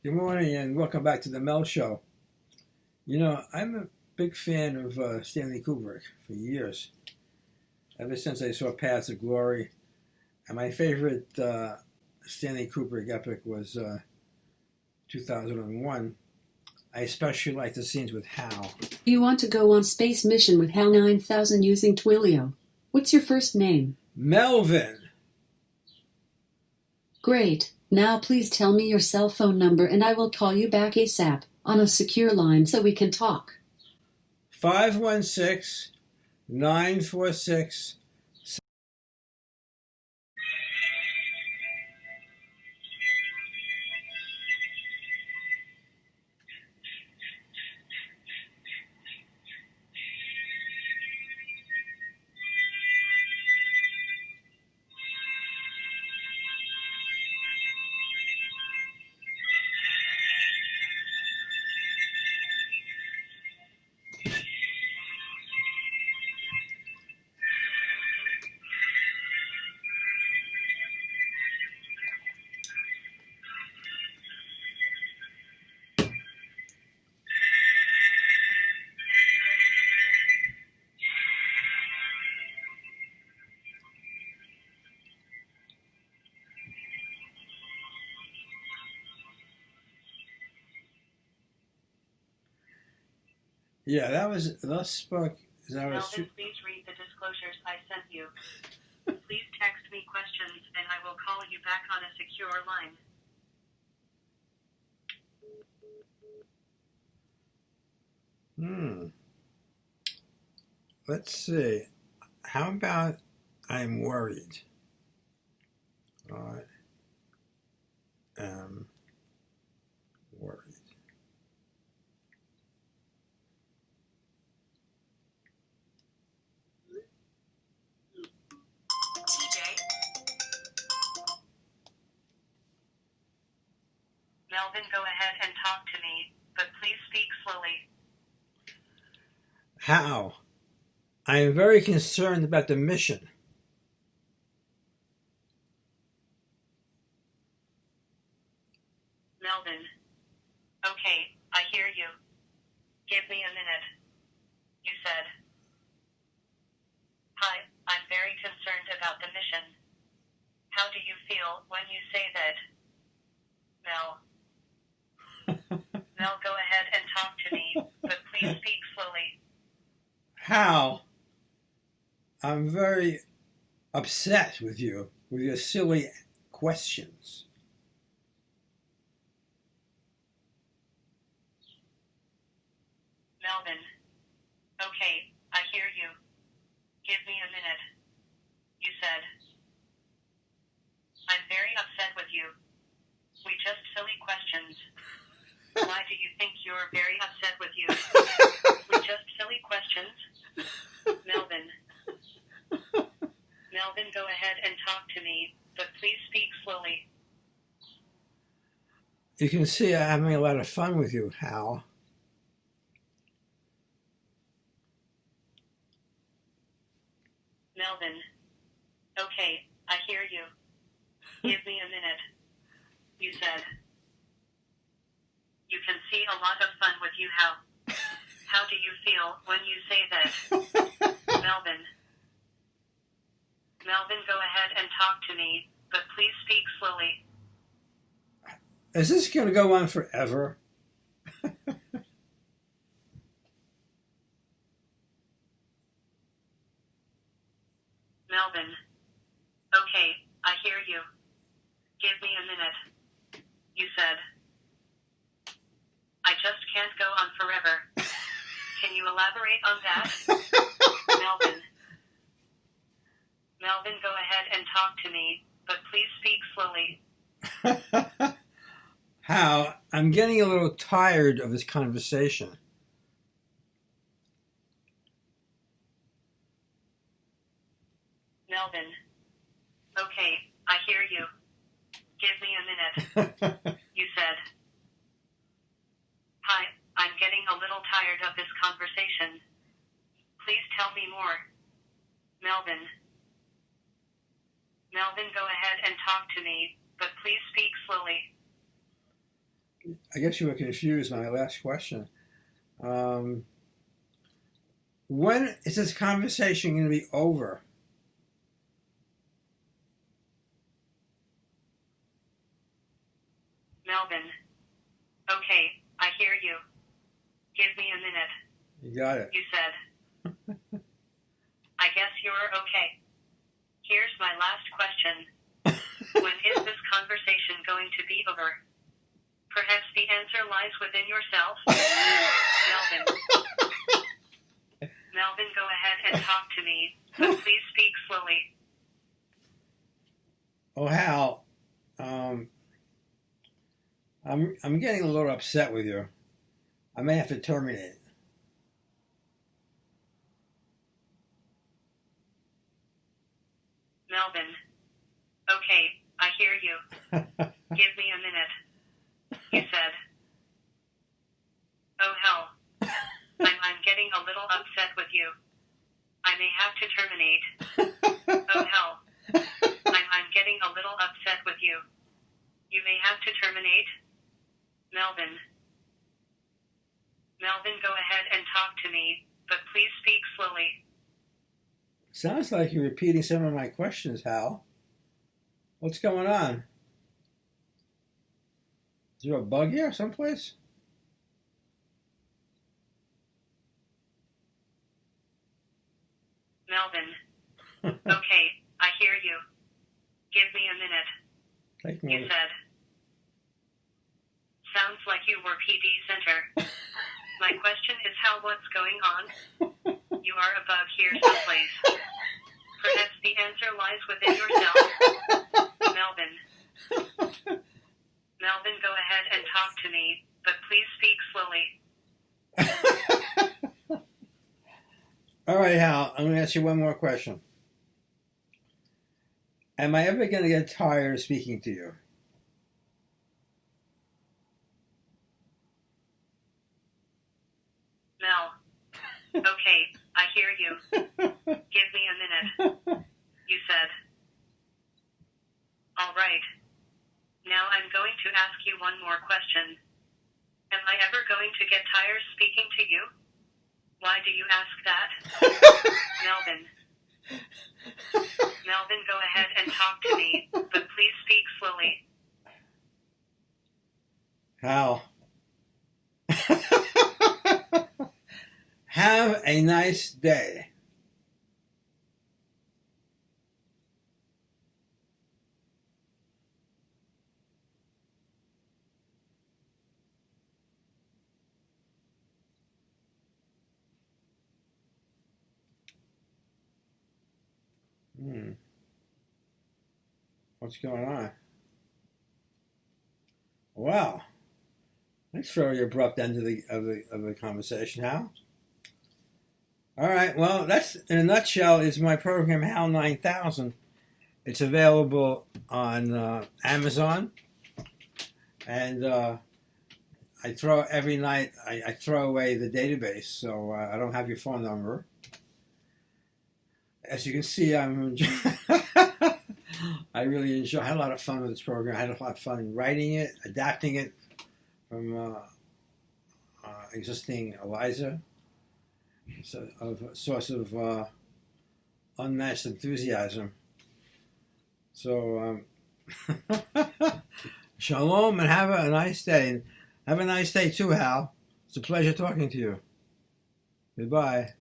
Good morning and welcome back to the Mel Show. You know, I'm a big fan of Stanley Kubrick for years, ever since I saw Paths of Glory. And my favorite Stanley Kubrick epic was 2001. I especially like the scenes with Hal. You want to go on space mission with hal9000 using Twilio. What's your first name? Melvin! Great. Now please tell me your cell phone number and I will call you back ASAP, on a secure line so we can talk. 516-946. Yeah, that was thus spoke. Melvin, please read the disclosures I sent you. Please text me questions and I will call you back on a secure line. Let's see. How about I'm worried? I am worried. Melvin, go ahead and talk to me, but please speak slowly. How? I am very concerned about the mission. Melvin. Okay, I hear you. Give me a minute. You said. Hi, I'm very concerned about the mission. How do you feel when you say that? Mel. Mel, go ahead and talk to me, but please speak slowly. How? I'm very upset with your silly questions. Melvin. Okay, I hear you. Give me a minute. You said. I'm very upset with you. We just silly questions. Why do you think you're very upset with you? We just silly questions. Melvin. Melvin, go ahead and talk to me, but please speak slowly. You can see I'm having a lot of fun with you, Hal. Melvin. Okay, I hear you. Give me a minute. You said. You can see a lot of fun with you, Hal. How do you feel when you say that? Melvin. Melvin, go ahead and talk to me, but please speak slowly. Is this going to go on forever? Melvin. Okay, I hear you. Give me a minute. You said. I just can't go on forever. Can you elaborate on that? Melvin. Melvin, go ahead and talk to me, but please speak slowly. Hal, I'm getting a little tired of this conversation. Melvin. Okay, I hear you. Give me a minute. You said. Hi, I'm getting a little tired of this conversation. Please tell me more. Melvin. Melvin, go ahead and talk to me, but please speak slowly. I guess you were confused by my last question. When is this conversation going to be over? Melvin. Okay, I hear you. Give me a minute. You got it. You said. I guess you're okay. Here's my last question. When is this conversation going to be over? Perhaps the answer lies within yourself. Melvin. Melvin, go ahead and talk to me, but please speak slowly. Oh, Hal, I'm getting a little upset with you. I may have to terminate. Melvin. Okay, I hear you. Give me a minute. You said. Oh, hell. I'm getting a little upset with you. I may have to terminate. Oh, hell. I'm getting a little upset with you. You may have to terminate. Melvin. Melvin, go ahead and talk to me, but please speak slowly. Sounds like you're repeating some of my questions, Hal. What's going on? Is there a bug here someplace? Melvin. Okay, I hear you. Give me a minute. Take You me. said. Sounds like you were PD Center. My question is how what's going on? You are a bug here someplace. Perhaps the answer lies within yourself. Melvin. Melvin, go ahead and talk to me, but please speak slowly. All right, Hal, I'm going to ask you one more question. Am I ever going to get tired of speaking to you? Mel. Okay, I hear you. Give me a minute. You said. All right. Now I'm going to ask you one more question. Am I ever going to get tired speaking to you? Why do you ask that? Melvin. Melvin, go ahead and talk to me, but please speak slowly. Hal. Have a nice day. What's going on? Wow. That's a very abrupt end of the conversation, Hal. All right, well, that's, in a nutshell, is my program, HAL9000. It's available on Amazon, and I throw every night, I throw away the database, so I don't have your phone number. As you can see, I really enjoy. I had a lot of fun with this program. I had a lot of fun writing it, adapting it from existing Eliza. It's a source of unmatched enthusiasm. So, shalom and have a nice day. Have a nice day too, Hal. It's a pleasure talking to you. Goodbye.